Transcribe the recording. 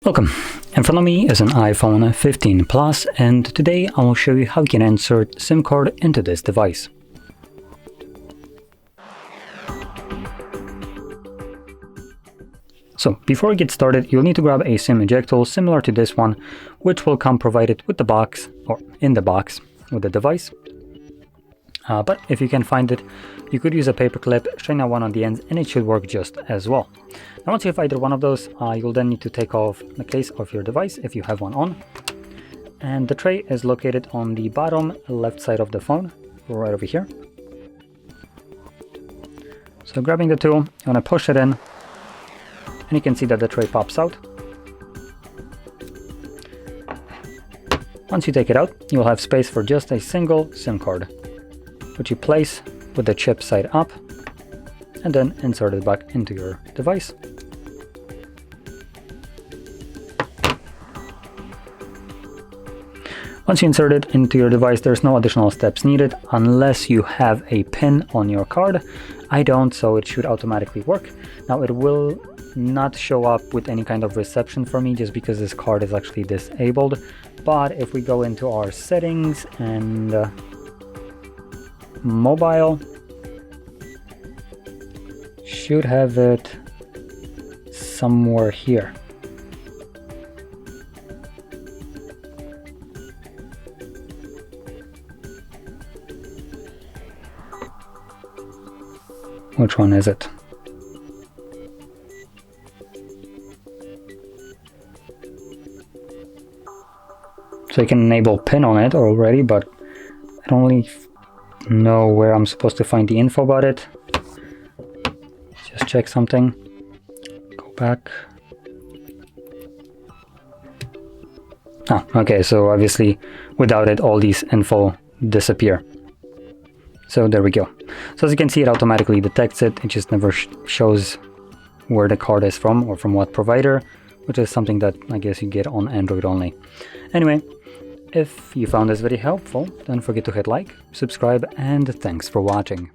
Welcome. In front of me is an iPhone 15 Plus, and today I will show you how you can insert SIM card into this device. So before we get started, you'll need to grab a SIM eject tool similar to this one, which will come provided with the box or in the box with the device. But if you can find it, you could use a paper clip, shine out one on the ends, and it should work just as well. Now once you have either one of those, you'll then need to take off the case of your device if you have one on. And the tray is located on the bottom left side of the phone, right over here. So grabbing the tool, you want to push it in, and you can see that the tray pops out. Once you take it out, you'll have space for just a single SIM card, which you place with the chip side up and then insert it back into your device. Once you insert it into your device, there's no additional steps needed unless you have a pin on your card. I don't, so it should automatically work. Now it will not show up with any kind of reception for me just because this card is actually disabled. But if we go into our settings and mobile, should have it somewhere here. Which one is it? So you can enable pin on it already, but I don't really know where I'm supposed to find the info about it. Just check something. Go back. Okay, so obviously without it all these info disappear. So there we go. So as you can see, it automatically detects it. It just never shows where the card is from or from what provider, which is something that I guess you get on Android only. Anyway, if you found this video helpful, don't forget to hit like, subscribe, and thanks for watching.